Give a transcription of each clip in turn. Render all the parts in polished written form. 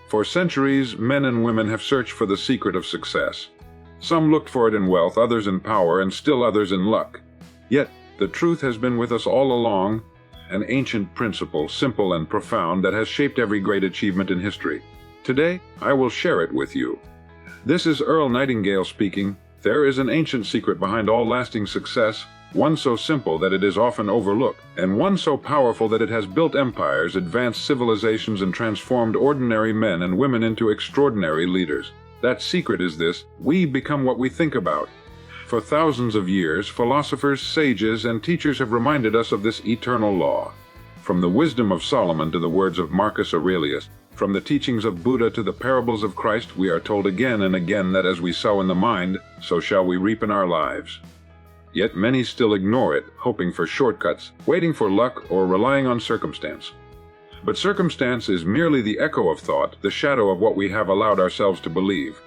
For centuries, men and women have searched for the secret of success. Some looked for it in wealth, others in power, and still others in luck. Yet, the truth has been with us all along, an ancient principle, simple and profound, that has shaped every great achievement in history. Today, I will share it with you. This is Earl Nightingale speaking. There is an ancient secret behind all lasting success, one so simple that it is often overlooked, and one so powerful that it has built empires, advanced civilizations, and transformed ordinary men and women into extraordinary leaders. That secret is this: we become what we think about. For thousands of years, philosophers, sages, and teachers have reminded us of this eternal law. From the wisdom of Solomon to the words of Marcus Aurelius, from the teachings of Buddha to the parables of Christ, we are told again and again that as we sow in the mind, so shall we reap in our lives. Yet many still ignore it, hoping for shortcuts, waiting for luck, or relying on circumstance. But circumstance is merely the echo of thought, the shadow of what we have allowed ourselves to believe.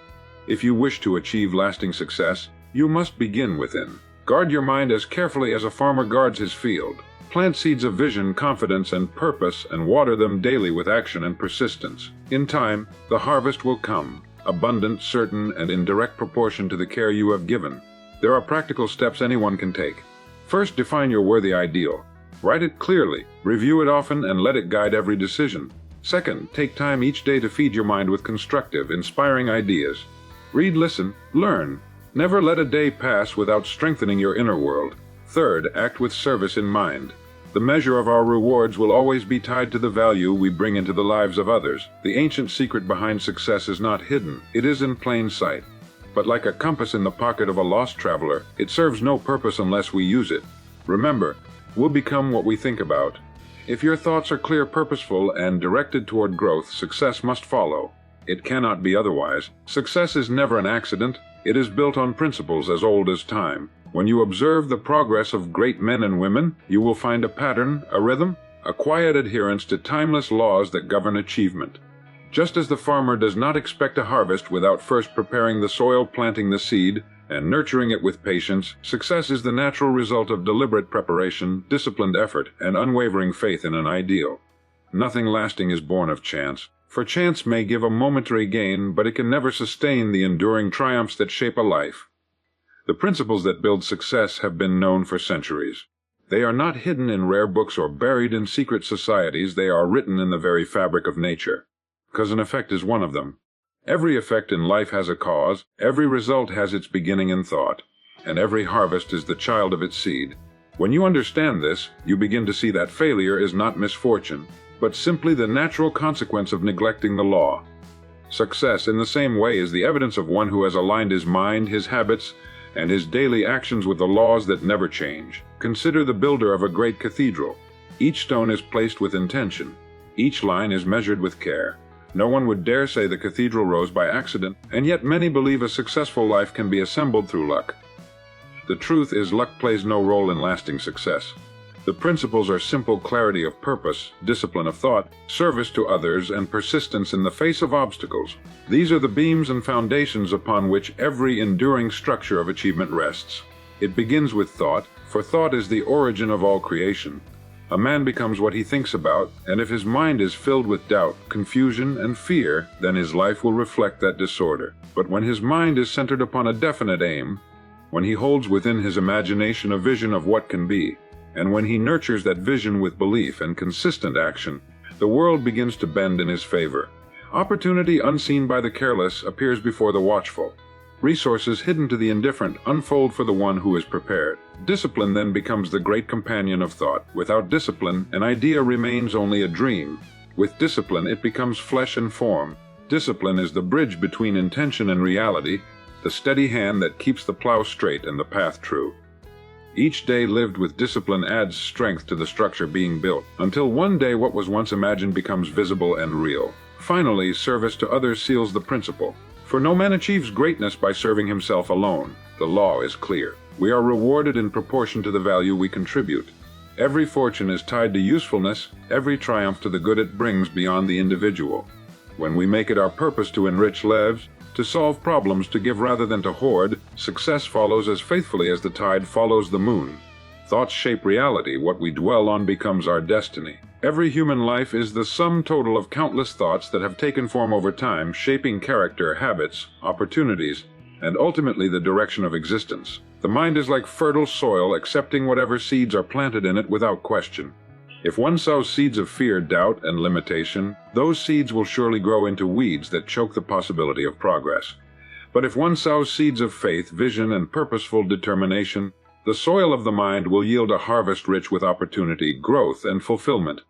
If you wish to achieve lasting success, you must begin within. Guard your mind as carefully as a farmer guards his field. Plant seeds of vision, confidence, and purpose, and water them daily with action and persistence. In time, the harvest will come, abundant, certain, and in direct proportion to the care you have given. There are practical steps anyone can take. First, define your worthy ideal. Write it clearly, review it often, and let it guide every decision. Second, take time each day to feed your mind with constructive, inspiring ideas. Read, listen, learn. Never let a day pass without strengthening your inner world. Third, act with service in mind. The measure of our rewards will always be tied to the value we bring into the lives of others. The ancient secret behind success is not hidden, it is in plain sight. But like a compass in the pocket of a lost traveler, it serves no purpose unless we use it. Remember, we'll become what we think about. If your thoughts are clear, purposeful, and directed toward growth, success must follow. It cannot be otherwise. Success is never an accident. It is built on principles as old as time. When you observe the progress of great men and women, you will find a pattern, a rhythm, a quiet adherence to timeless laws that govern achievement. Just as the farmer does not expect a harvest without first preparing the soil, planting the seed, and nurturing it with patience, success is the natural result of deliberate preparation, disciplined effort, and unwavering faith in an ideal. Nothing lasting is born of chance. For chance may give a momentary gain, but it can never sustain the enduring triumphs that shape a life. The principles that build success have been known for centuries. They are not hidden in rare books or buried in secret societies. They are written in the very fabric of nature. Cause and effect is one of them. Every effect in life has a cause, every result has its beginning in thought, and every harvest is the child of its seed. When you understand this, you begin to see that failure is not misfortune, but simply the natural consequence of neglecting the law. Success, in the same way, is the evidence of one who has aligned his mind, his habits, and his daily actions with the laws that never change. Consider the builder of a great cathedral. Each stone is placed with intention. Each line is measured with care. No one would dare say the cathedral rose by accident, and yet many believe a successful life can be assembled through luck. The truth is, luck plays no role in lasting success. The principles are simple: clarity of purpose, discipline of thought, service to others, and persistence in the face of obstacles. These are the beams and foundations upon which every enduring structure of achievement rests. It begins with thought, for thought is the origin of all creation. A man becomes what he thinks about, and if his mind is filled with doubt, confusion, and fear, then his life will reflect that disorder. But when his mind is centered upon a definite aim, when he holds within his imagination a vision of what can be, and when he nurtures that vision with belief and consistent action, the world begins to bend in his favor. Opportunity unseen by the careless appears before the watchful. Resources hidden to the indifferent unfold for the one who is prepared. Discipline then becomes the great companion of thought. Without discipline, an idea remains only a dream. With discipline, it becomes flesh and form. Discipline is the bridge between intention and reality, the steady hand that keeps the plow straight and the path true. Each day lived with discipline adds strength to the structure being built, until one day what was once imagined becomes visible and real. Finally, service to others seals the principle. For no man achieves greatness by serving himself alone. The law is clear. We are rewarded in proportion to the value we contribute. Every fortune is tied to usefulness, every triumph to the good it brings beyond the individual. When we make it our purpose to enrich lives, to solve problems, to give rather than to hoard, success follows as faithfully as the tide follows the moon. Thoughts shape reality. What we dwell on becomes our destiny. Every human life is the sum total of countless thoughts that have taken form over time, shaping character, habits, opportunities, and ultimately the direction of existence. The mind is like fertile soil, accepting whatever seeds are planted in it without question. If one sows seeds of fear, doubt, and limitation, those seeds will surely grow into weeds that choke the possibility of progress. But if one sows seeds of faith, vision, and purposeful determination, the soil of the mind will yield a harvest rich with opportunity, growth, and fulfillment.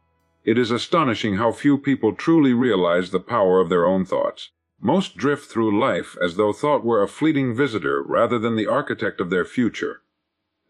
It is astonishing how few people truly realize the power of their own thoughts. Most drift through life as though thought were a fleeting visitor rather than the architect of their future.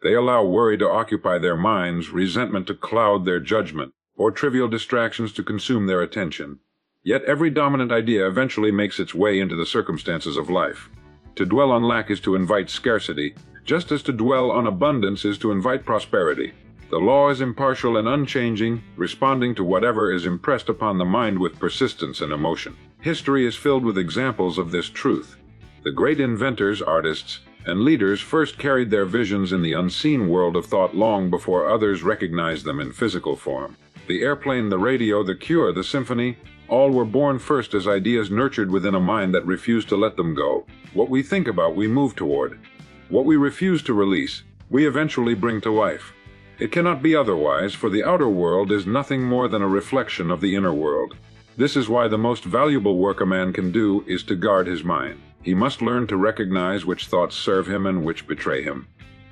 They allow worry to occupy their minds, resentment to cloud their judgment, or trivial distractions to consume their attention. Yet every dominant idea eventually makes its way into the circumstances of life. To dwell on lack is to invite scarcity, just as to dwell on abundance is to invite prosperity. The law is impartial and unchanging, responding to whatever is impressed upon the mind with persistence and emotion. History is filled with examples of this truth. The great inventors, artists, and leaders first carried their visions in the unseen world of thought long before others recognized them in physical form. The airplane, the radio, the cure, the symphony, all were born first as ideas nurtured within a mind that refused to let them go. What we think about, we move toward. What we refuse to release, we eventually bring to life. It cannot be otherwise, for the outer world is nothing more than a reflection of the inner world. This is why the most valuable work a man can do is to guard his mind. He must learn to recognize which thoughts serve him and which betray him.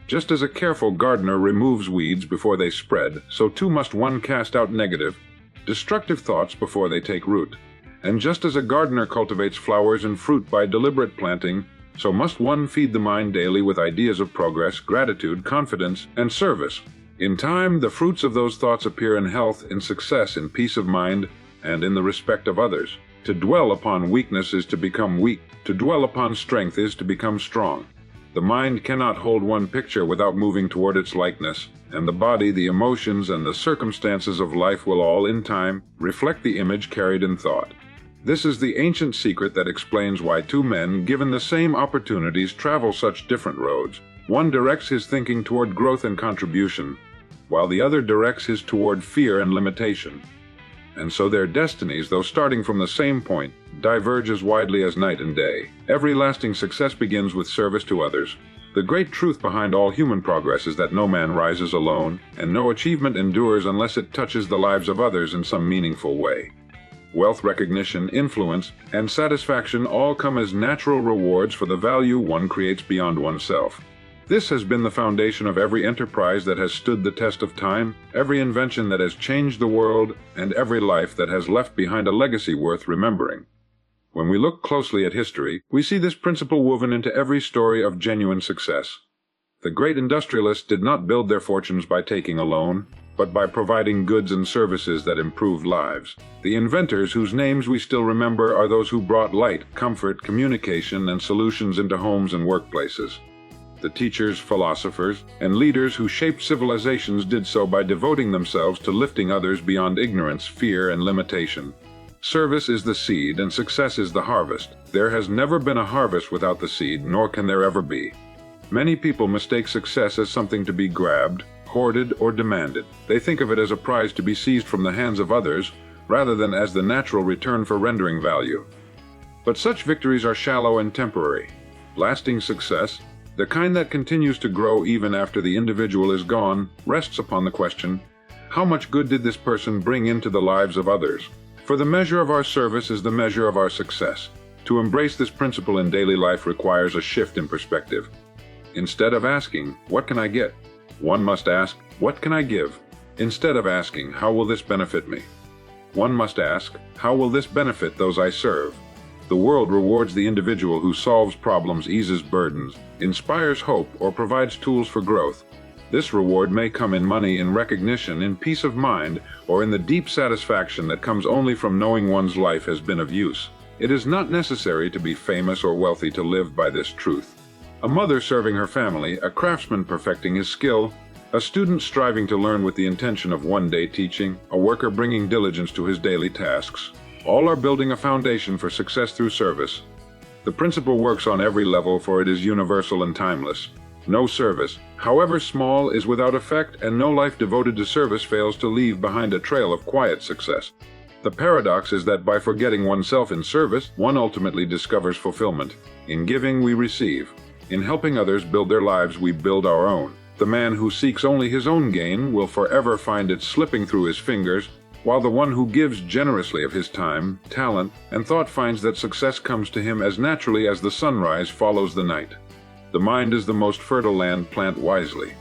Just as a careful gardener removes weeds before they spread, so too must one cast out negative, destructive thoughts before they take root. And just as a gardener cultivates flowers and fruit by deliberate planting, so must one feed the mind daily with ideas of progress, gratitude, confidence, and service. In time, the fruits of those thoughts appear in health, in success, in peace of mind, and in the respect of others. To dwell upon weakness is to become weak. To dwell upon strength is to become strong. The mind cannot hold one picture without moving toward its likeness, and the body, the emotions, and the circumstances of life will all, in time, reflect the image carried in thought. This is the ancient secret that explains why two men, given the same opportunities, travel such different roads. One directs his thinking toward growth and contribution, while the other directs his toward fear and limitation. And so their destinies, though starting from the same point, diverge as widely as night and day. Every lasting success begins with service to others. The great truth behind all human progress is that no man rises alone, and no achievement endures unless it touches the lives of others in some meaningful way. Wealth, recognition, influence, and satisfaction all come as natural rewards for the value one creates beyond oneself. This has been the foundation of every enterprise that has stood the test of time, every invention that has changed the world, and every life that has left behind a legacy worth remembering. When we look closely at history, we see this principle woven into every story of genuine success. The great industrialists did not build their fortunes by taking a loan, but by providing goods and services that improved lives. The inventors whose names we still remember are those who brought light, comfort, communication, and solutions into homes and workplaces. The teachers, philosophers, and leaders who shaped civilizations did so by devoting themselves to lifting others beyond ignorance, fear, and limitation. Service is the seed and success is the harvest. There has never been a harvest without the seed, nor can there ever be. Many people mistake success as something to be grabbed, hoarded, or demanded. They think of it as a prize to be seized from the hands of others, rather than as the natural return for rendering value. But such victories are shallow and temporary. Lasting success, the kind that continues to grow even after the individual is gone, rests upon the question, how much good did this person bring into the lives of others? For the measure of our service is the measure of our success. To embrace this principle in daily life requires a shift in perspective. Instead of asking, what can I get? One must ask, what can I give? Instead of asking, how will this benefit me? One must ask, how will this benefit those I serve? The world rewards the individual who solves problems, eases burdens, inspires hope, or provides tools for growth. This reward may come in money, in recognition, in peace of mind, or in the deep satisfaction that comes only from knowing one's life has been of use. It is not necessary to be famous or wealthy to live by this truth. A mother serving her family, a craftsman perfecting his skill, a student striving to learn with the intention of one day teaching, a worker bringing diligence to his daily tasks. All are building a foundation for success through service. The principle works on every level, for it is universal and timeless. No service, however small, is without effect, and no life devoted to service fails to leave behind a trail of quiet success. The paradox is that by forgetting oneself in service, one ultimately discovers fulfillment. In giving, we receive. In helping others build their lives, we build our own. The man who seeks only his own gain will forever find it slipping through his fingers, while the one who gives generously of his time, talent, and thought finds that success comes to him as naturally as the sunrise follows the night. The mind is the most fertile land. Plant wisely.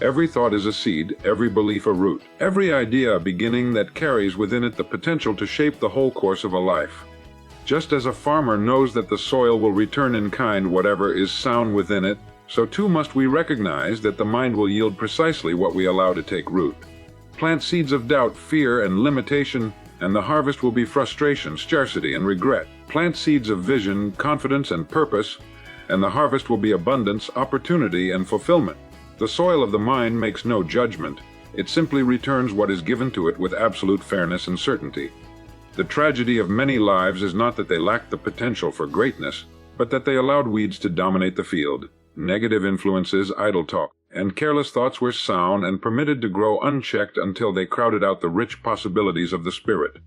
Every thought is a seed, every belief a root, every idea a beginning that carries within it the potential to shape the whole course of a life. Just as a farmer knows that the soil will return in kind whatever is sown within it, so too must we recognize that the mind will yield precisely what we allow to take root. Plant seeds of doubt, fear, and limitation, and the harvest will be frustration, scarcity, and regret. Plant seeds of vision, confidence, and purpose, and the harvest will be abundance, opportunity, and fulfillment. The soil of the mind makes no judgment. It simply returns what is given to it with absolute fairness and certainty. The tragedy of many lives is not that they lacked the potential for greatness, but that they allowed weeds to dominate the field. Negative influences, idle talk, and careless thoughts were sown and permitted to grow unchecked until they crowded out the rich possibilities of the spirit.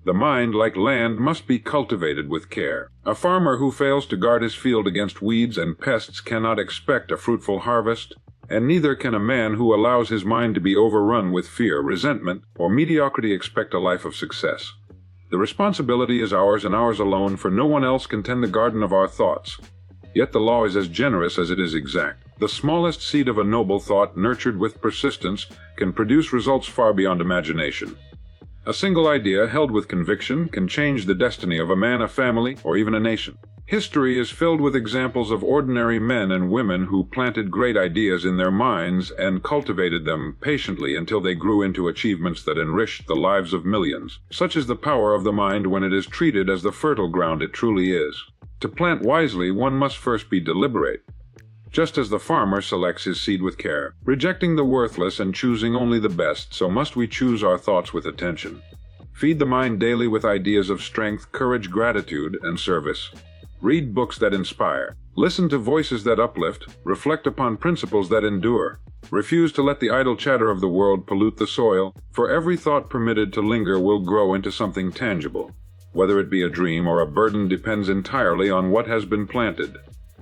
The mind, like land, must be cultivated with care. A farmer who fails to guard his field against weeds and pests cannot expect a fruitful harvest, and neither can a man who allows his mind to be overrun with fear, resentment, or mediocrity expect a life of success. The responsibility is ours and ours alone, for no one else can tend the garden of our thoughts. Yet the law is as generous as it is exact. The smallest seed of a noble thought, nurtured with persistence, can produce results far beyond imagination. A single idea, held with conviction, can change the destiny of a man, a family, or even a nation. History is filled with examples of ordinary men and women who planted great ideas in their minds and cultivated them patiently until they grew into achievements that enriched the lives of millions. Such is the power of the mind when it is treated as the fertile ground it truly is. To plant wisely, one must first be deliberate. Just as the farmer selects his seed with care, rejecting the worthless and choosing only the best, so must we choose our thoughts with attention. Feed the mind daily with ideas of strength, courage, gratitude, and service. Read books that inspire. Listen to voices that uplift. Reflect upon principles that endure. Refuse to let the idle chatter of the world pollute the soil, for every thought permitted to linger will grow into something tangible. Whether it be a dream or a burden depends entirely on what has been planted.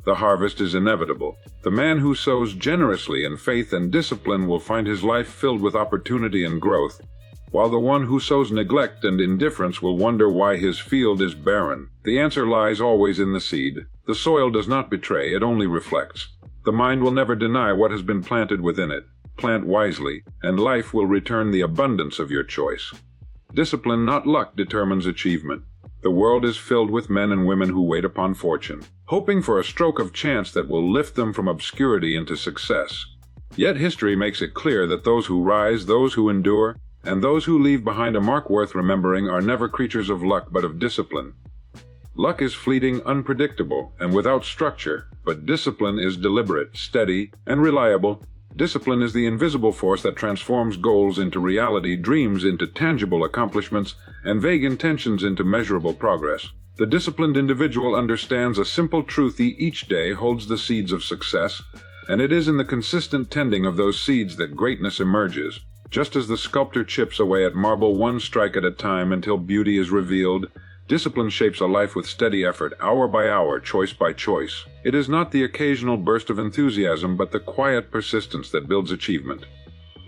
The harvest is inevitable. The man who sows generously in faith and discipline will find his life filled with opportunity and growth, while the one who sows neglect and indifference will wonder why his field is barren. The answer lies always in the seed. The soil does not betray, it only reflects. The mind will never deny what has been planted within it. Plant wisely, and life will return the abundance of your choice. Discipline, not luck, determines achievement. The world is filled with men and women who wait upon fortune, hoping for a stroke of chance that will lift them from obscurity into success. Yet history makes it clear that those who rise, those who endure, and those who leave behind a mark worth remembering are never creatures of luck but of discipline. Luck is fleeting, unpredictable, and without structure, but discipline is deliberate, steady, and reliable. Discipline is the invisible force that transforms goals into reality, dreams into tangible accomplishments, and vague intentions into measurable progress. The disciplined individual understands a simple truth: each day holds the seeds of success, and it is in the consistent tending of those seeds that greatness emerges. Just as the sculptor chips away at marble one strike at a time until beauty is revealed, discipline shapes a life with steady effort, hour by hour, choice by choice. It is not the occasional burst of enthusiasm, but the quiet persistence that builds achievement.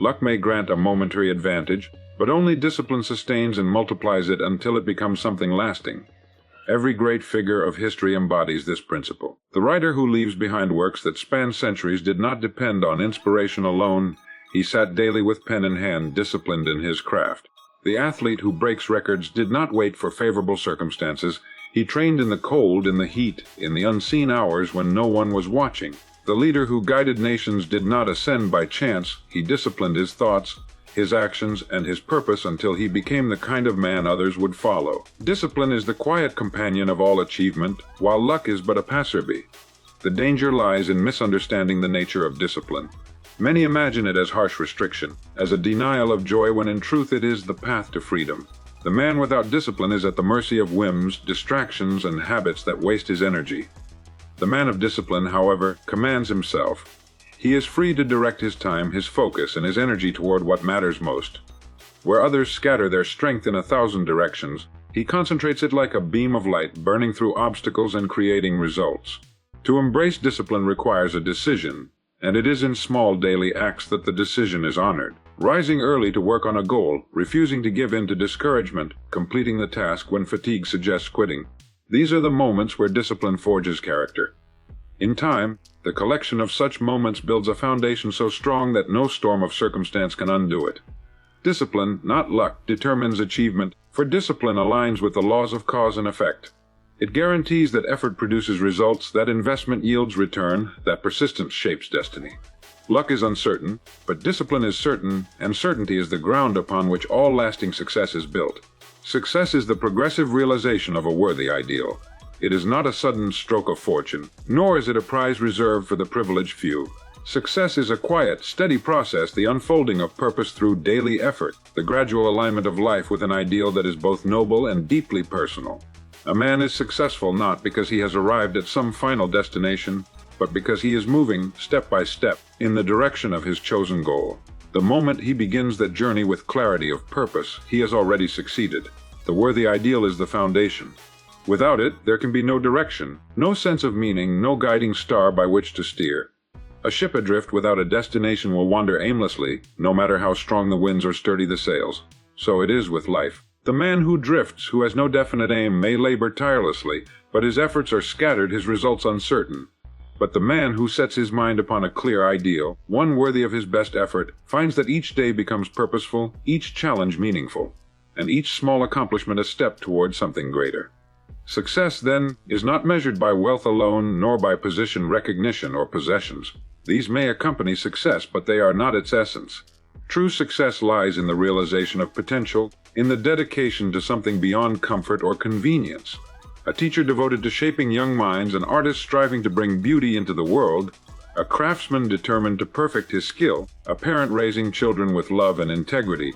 Luck may grant a momentary advantage, but only discipline sustains and multiplies it until it becomes something lasting. Every great figure of history embodies this principle. The writer who leaves behind works that span centuries did not depend on inspiration alone. He sat daily with pen in hand, disciplined in his craft. The athlete who breaks records did not wait for favorable circumstances. He trained in the cold, in the heat, in the unseen hours when no one was watching. The leader who guided nations did not ascend by chance. He disciplined his thoughts, his actions, and his purpose until he became the kind of man others would follow. Discipline is the quiet companion of all achievement, while luck is but a passerby. The danger lies in misunderstanding the nature of discipline. Many imagine it as harsh restriction, as a denial of joy, when in truth it is the path to freedom. The man without discipline is at the mercy of whims, distractions, and habits that waste his energy. The man of discipline, however, commands himself. He is free to direct his time, his focus, and his energy toward what matters most. Where others scatter their strength in 1,000 directions, he concentrates it like a beam of light, burning through obstacles and creating results. To embrace discipline requires a decision, and it is in small daily acts that the decision is honored. Rising early to work on a goal, refusing to give in to discouragement, completing the task when fatigue suggests quitting. These are the moments where discipline forges character. In time, the collection of such moments builds a foundation so strong that no storm of circumstance can undo it. Discipline, not luck, determines achievement, for discipline aligns with the laws of cause and effect. It guarantees that effort produces results, that investment yields return, that persistence shapes destiny. Luck is uncertain, but discipline is certain, and certainty is the ground upon which all lasting success is built. Success is the progressive realization of a worthy ideal. It is not a sudden stroke of fortune, nor is it a prize reserved for the privileged few. Success is a quiet, steady process, the unfolding of purpose through daily effort, the gradual alignment of life with an ideal that is both noble and deeply personal. A man is successful not because he has arrived at some final destination, but because he is moving, step by step, in the direction of his chosen goal. The moment he begins that journey with clarity of purpose, he has already succeeded. The worthy ideal is the foundation. Without it, there can be no direction, no sense of meaning, no guiding star by which to steer. A ship adrift without a destination will wander aimlessly, no matter how strong the winds or sturdy the sails. So it is with life. The man who drifts, who has no definite aim, may labor tirelessly, but his efforts are scattered, his results uncertain. But the man who sets his mind upon a clear ideal, one worthy of his best effort, finds that each day becomes purposeful, each challenge meaningful, and each small accomplishment a step toward something greater. Success, then, is not measured by wealth alone, nor by position, recognition, or possessions. These may accompany success, but they are not its essence. True success lies in the realization of potential, in the dedication to something beyond comfort or convenience. A teacher devoted to shaping young minds, an artist striving to bring beauty into the world, a craftsman determined to perfect his skill, a parent raising children with love and integrity.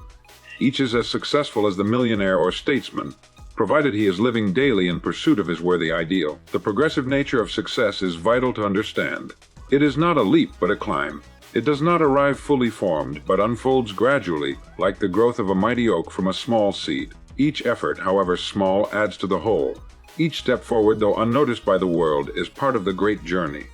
Each is as successful as the millionaire or statesman, provided he is living daily in pursuit of his worthy ideal. The progressive nature of success is vital to understand. It is not a leap, but a climb. It does not arrive fully formed, but unfolds gradually, like the growth of a mighty oak from a small seed. Each effort, however small, adds to the whole. Each step forward, though unnoticed by the world, is part of the great journey.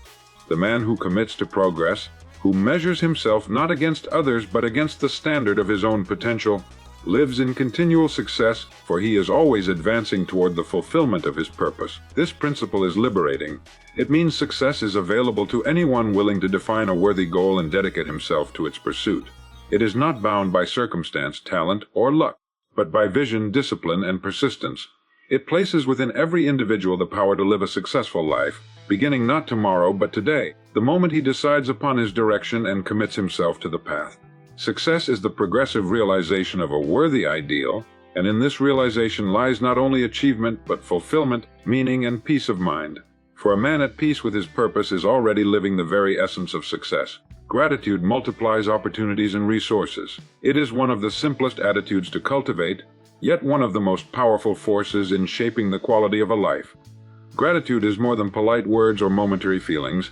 The man who commits to progress, who measures himself not against others but against the standard of his own potential, lives in continual success, for he is always advancing toward the fulfillment of his purpose. This principle is liberating. It means success is available to anyone willing to define a worthy goal and dedicate himself to its pursuit. It is not bound by circumstance, talent, or luck, but by vision, discipline, and persistence. It places within every individual the power to live a successful life, beginning not tomorrow but today, the moment he decides upon his direction and commits himself to the path. Success is the progressive realization of a worthy ideal, and in this realization lies not only achievement but fulfillment, meaning, and peace of mind. For a man at peace with his purpose is already living the very essence of success. Gratitude multiplies opportunities and resources. It is one of the simplest attitudes to cultivate, yet one of the most powerful forces in shaping the quality of a life. Gratitude is more than polite words or momentary feelings.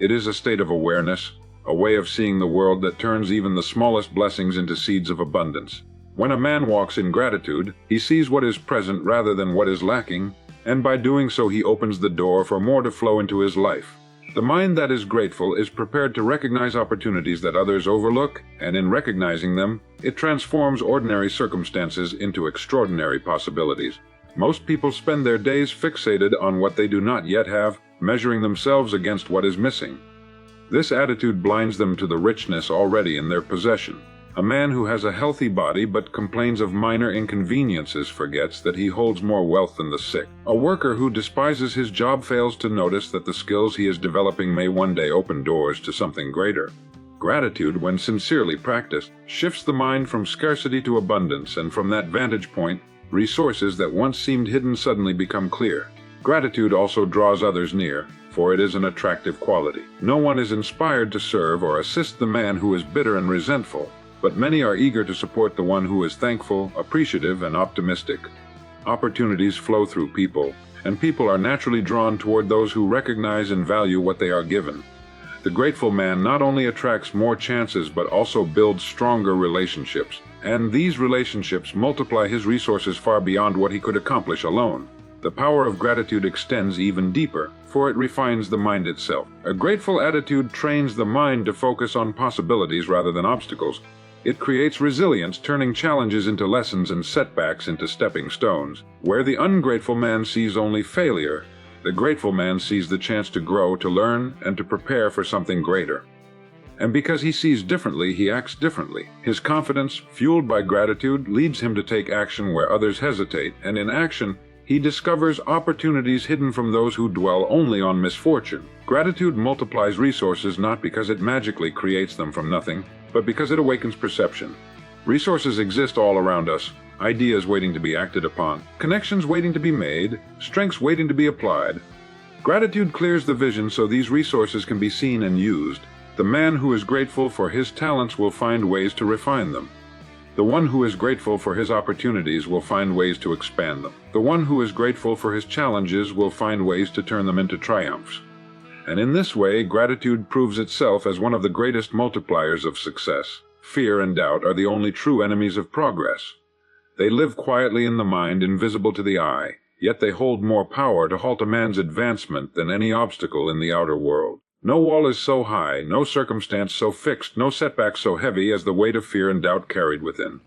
It is a state of awareness, a way of seeing the world that turns even the smallest blessings into seeds of abundance. When a man walks in gratitude, he sees what is present rather than what is lacking, and by doing so he opens the door for more to flow into his life. The mind that is grateful is prepared to recognize opportunities that others overlook, and in recognizing them, it transforms ordinary circumstances into extraordinary possibilities. Most people spend their days fixated on what they do not yet have, measuring themselves against what is missing. This attitude blinds them to the richness already in their possession. A man who has a healthy body but complains of minor inconveniences forgets that he holds more wealth than the sick. A worker who despises his job fails to notice that the skills he is developing may one day open doors to something greater. Gratitude, when sincerely practiced, shifts the mind from scarcity to abundance, and from that vantage point, resources that once seemed hidden suddenly become clear. Gratitude also draws others near, for it is an attractive quality. No one is inspired to serve or assist the man who is bitter and resentful, but many are eager to support the one who is thankful, appreciative, and optimistic. Opportunities flow through people, and people are naturally drawn toward those who recognize and value what they are given. The grateful man not only attracts more chances but also builds stronger relationships, and these relationships multiply his resources far beyond what he could accomplish alone. The power of gratitude extends even deeper, for it refines the mind itself. A grateful attitude trains the mind to focus on possibilities rather than obstacles. It creates resilience, turning challenges into lessons and setbacks into stepping stones. Where the ungrateful man sees only failure, the grateful man sees the chance to grow, to learn, and to prepare for something greater. And because he sees differently, he acts differently. His confidence, fueled by gratitude, leads him to take action where others hesitate, and in action, he discovers opportunities hidden from those who dwell only on misfortune. Gratitude multiplies resources not because it magically creates them from nothing, but because it awakens perception. Resources exist all around us, ideas waiting to be acted upon, connections waiting to be made, strengths waiting to be applied. Gratitude clears the vision so these resources can be seen and used. The man who is grateful for his talents will find ways to refine them. The one who is grateful for his opportunities will find ways to expand them. The one who is grateful for his challenges will find ways to turn them into triumphs. And in this way, gratitude proves itself as one of the greatest multipliers of success. Fear and doubt are the only true enemies of progress. They live quietly in the mind, invisible to the eye, yet they hold more power to halt a man's advancement than any obstacle in the outer world. No wall is so high, no circumstance so fixed, no setback so heavy as the weight of fear and doubt carried within.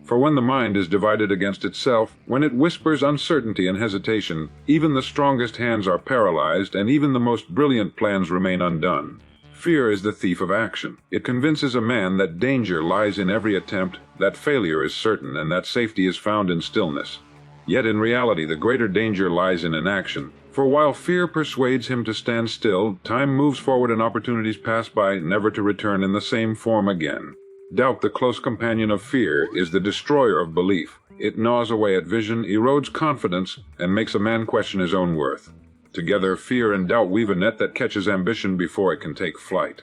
For when the mind is divided against itself, when it whispers uncertainty and hesitation, even the strongest hands are paralyzed and even the most brilliant plans remain undone. Fear is the thief of action. It convinces a man that danger lies in every attempt, that failure is certain, and that safety is found in stillness. Yet in reality, the greater danger lies in inaction. For while fear persuades him to stand still, time moves forward and opportunities pass by, never to return in the same form again. Doubt, the close companion of fear, is the destroyer of belief. It gnaws away at vision, erodes confidence, and makes a man question his own worth. Together, fear and doubt weave a net that catches ambition before it can take flight.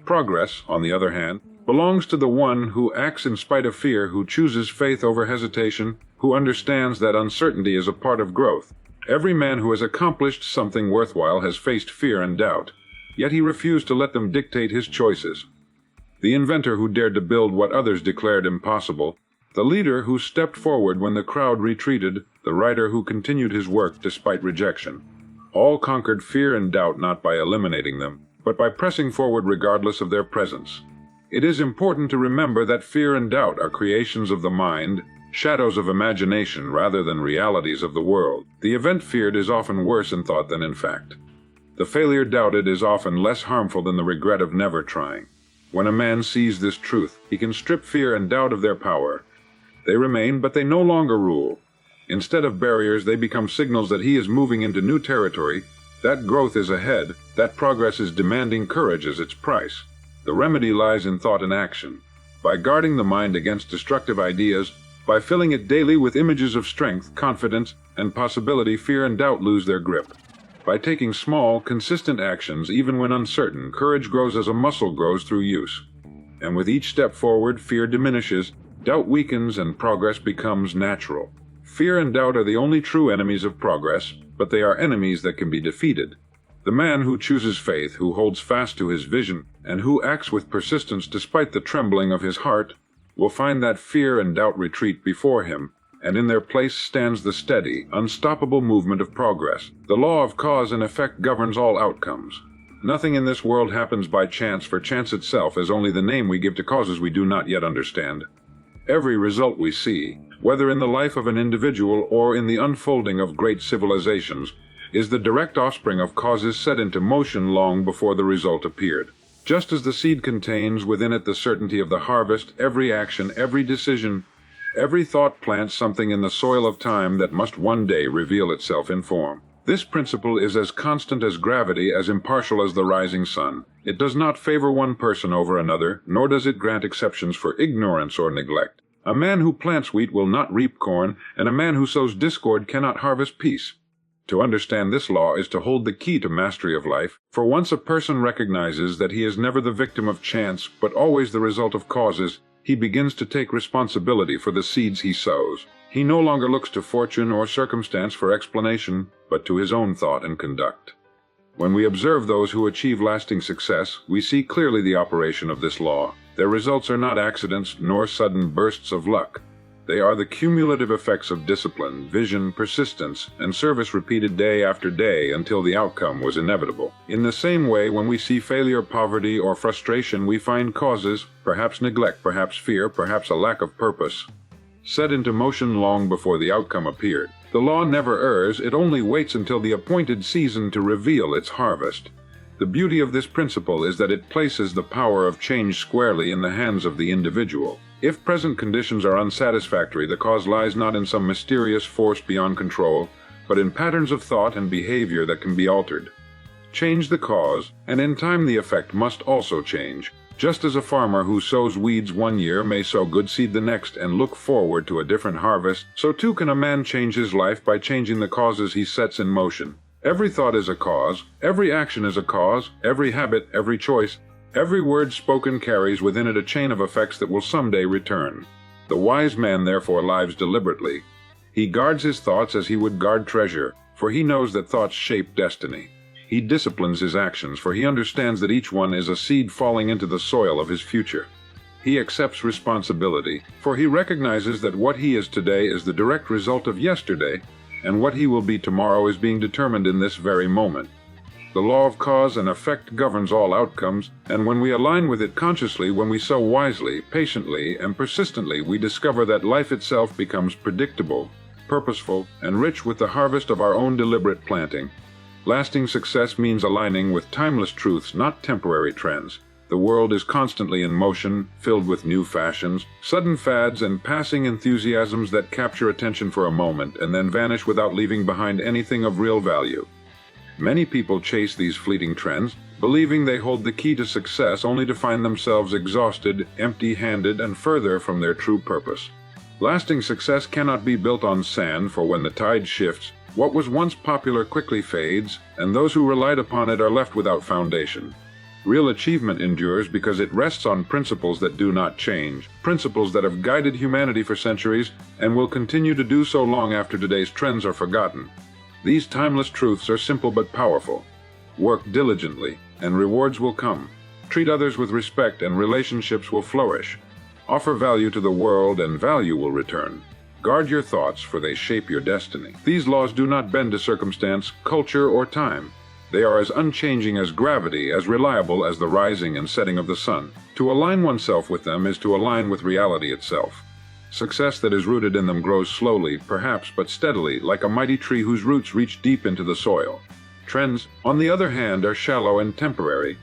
Progress, on the other hand, belongs to the one who acts in spite of fear, who chooses faith over hesitation, who understands that uncertainty is a part of growth. Every man who has accomplished something worthwhile has faced fear and doubt, yet he refused to let them dictate his choices. The inventor who dared to build what others declared impossible, the leader who stepped forward when the crowd retreated, the writer who continued his work despite rejection. All conquered fear and doubt not by eliminating them, but by pressing forward regardless of their presence. It is important to remember that fear and doubt are creations of the mind, shadows of imagination rather than realities of the world. The event feared is often worse in thought than in fact. The failure doubted is often less harmful than the regret of never trying. When a man sees this truth, he can strip fear and doubt of their power. They remain, but they no longer rule. Instead of barriers, they become signals that he is moving into new territory, that growth is ahead, that progress is demanding courage as its price. The remedy lies in thought and action. By guarding the mind against destructive ideas, by filling it daily with images of strength, confidence, and possibility, fear and doubt lose their grip. By taking small, consistent actions, even when uncertain, courage grows as a muscle grows through use. And with each step forward, fear diminishes, doubt weakens, and progress becomes natural. Fear and doubt are the only true enemies of progress, but they are enemies that can be defeated. The man who chooses faith, who holds fast to his vision, and who acts with persistence despite the trembling of his heart, will find that fear and doubt retreat before him, and in their place stands the steady, unstoppable movement of progress. The law of cause and effect governs all outcomes. Nothing in this world happens by chance, for chance itself is only the name we give to causes we do not yet understand. Every result we see, whether in the life of an individual or in the unfolding of great civilizations, is the direct offspring of causes set into motion long before the result appeared. Just as the seed contains within it the certainty of the harvest, every action, every decision, every thought plants something in the soil of time that must one day reveal itself in form. This principle is as constant as gravity, as impartial as the rising sun. It does not favor one person over another, nor does it grant exceptions for ignorance or neglect. A man who plants wheat will not reap corn, and a man who sows discord cannot harvest peace. To understand this law is to hold the key to mastery of life, for once a person recognizes that he is never the victim of chance, but always the result of causes, he begins to take responsibility for the seeds he sows. He no longer looks to fortune or circumstance for explanation, but to his own thought and conduct. When we observe those who achieve lasting success, we see clearly the operation of this law. Their results are not accidents nor sudden bursts of luck. They are the cumulative effects of discipline, vision, persistence, and service repeated day after day until the outcome was inevitable. In the same way, when we see failure, poverty, or frustration, we find causes, perhaps neglect, perhaps fear, perhaps a lack of purpose, set into motion long before the outcome appeared. The law never errs, it only waits until the appointed season to reveal its harvest. The beauty of this principle is that it places the power of change squarely in the hands of the individual. If present conditions are unsatisfactory, the cause lies not in some mysterious force beyond control, but in patterns of thought and behavior that can be altered. Change the cause, and in time the effect must also change. Just as a farmer who sows weeds one year may sow good seed the next and look forward to a different harvest, so too can a man change his life by changing the causes he sets in motion. Every thought is a cause, every action is a cause, every habit, every choice, every word spoken carries within it a chain of effects that will someday return. The wise man therefore lives deliberately. He guards his thoughts as he would guard treasure, for he knows that thoughts shape destiny. He disciplines his actions, for he understands that each one is a seed falling into the soil of his future. He accepts responsibility, for he recognizes that what he is today is the direct result of yesterday, and what he will be tomorrow is being determined in this very moment. The law of cause and effect governs all outcomes, and when we align with it consciously, when we sow wisely, patiently, and persistently, we discover that life itself becomes predictable, purposeful, and rich with the harvest of our own deliberate planting. Lasting success means aligning with timeless truths, not temporary trends. The world is constantly in motion, filled with new fashions, sudden fads, and passing enthusiasms that capture attention for a moment and then vanish without leaving behind anything of real value. Many people chase these fleeting trends, believing they hold the key to success, only to find themselves exhausted, empty-handed, and further from their true purpose. Lasting success cannot be built on sand, for when the tide shifts, what was once popular quickly fades, and those who relied upon it are left without foundation. Real achievement endures because it rests on principles that do not change, principles that have guided humanity for centuries and will continue to do so long after today's trends are forgotten. These timeless truths are simple but powerful. Work diligently, and rewards will come. Treat others with respect, and relationships will flourish. Offer value to the world, and value will return. Guard your thoughts, for they shape your destiny. These laws do not bend to circumstance, culture, or time. They are as unchanging as gravity, as reliable as the rising and setting of the sun. To align oneself with them is to align with reality itself. Success that is rooted in them grows slowly, perhaps, but steadily, like a mighty tree whose roots reach deep into the soil. Trends, on the other hand, are shallow and temporary.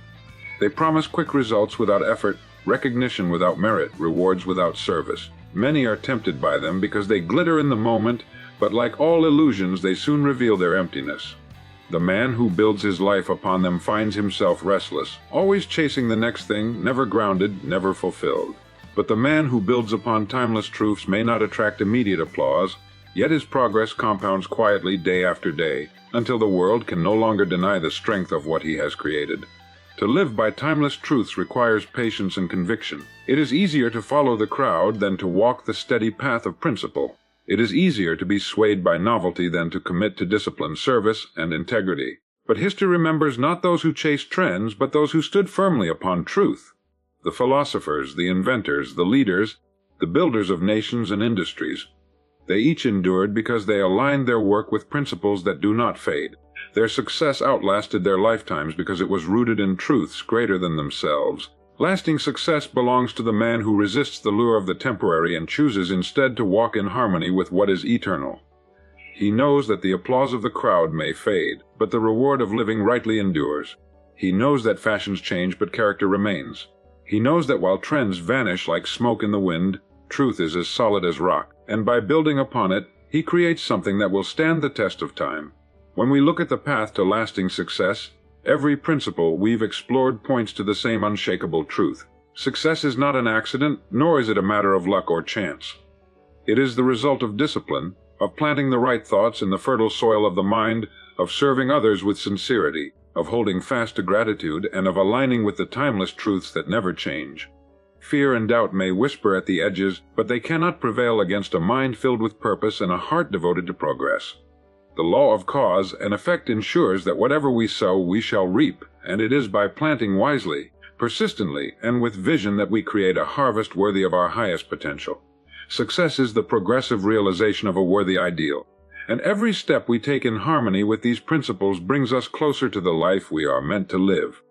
They promise quick results without effort, recognition without merit, rewards without service. Many are tempted by them because they glitter in the moment, but like all illusions, they soon reveal their emptiness. The man who builds his life upon them finds himself restless, always chasing the next thing, never grounded, never fulfilled. But the man who builds upon timeless truths may not attract immediate applause, yet his progress compounds quietly day after day, until the world can no longer deny the strength of what he has created. To live by timeless truths requires patience and conviction. It is easier to follow the crowd than to walk the steady path of principle. It is easier to be swayed by novelty than to commit to discipline, service, and integrity. But history remembers not those who chased trends, but those who stood firmly upon truth. The philosophers, the inventors, the leaders, the builders of nations and industries. They each endured because they aligned their work with principles that do not fade. Their success outlasted their lifetimes because it was rooted in truths greater than themselves. Lasting success belongs to the man who resists the lure of the temporary and chooses instead to walk in harmony with what is eternal. He knows that the applause of the crowd may fade, but the reward of living rightly endures. He knows that fashions change, but character remains. He knows that while trends vanish like smoke in the wind, truth is as solid as rock, and by building upon it, he creates something that will stand the test of time. When we look at the path to lasting success, every principle we've explored points to the same unshakable truth. Success is not an accident, nor is it a matter of luck or chance. It is the result of discipline, of planting the right thoughts in the fertile soil of the mind, of serving others with sincerity, of holding fast to gratitude, and of aligning with the timeless truths that never change. Fear and doubt may whisper at the edges, but they cannot prevail against a mind filled with purpose and a heart devoted to progress. The law of cause and effect ensures that whatever we sow, we shall reap, and it is by planting wisely, persistently, and with vision that we create a harvest worthy of our highest potential. Success is the progressive realization of a worthy ideal, and every step we take in harmony with these principles brings us closer to the life we are meant to live.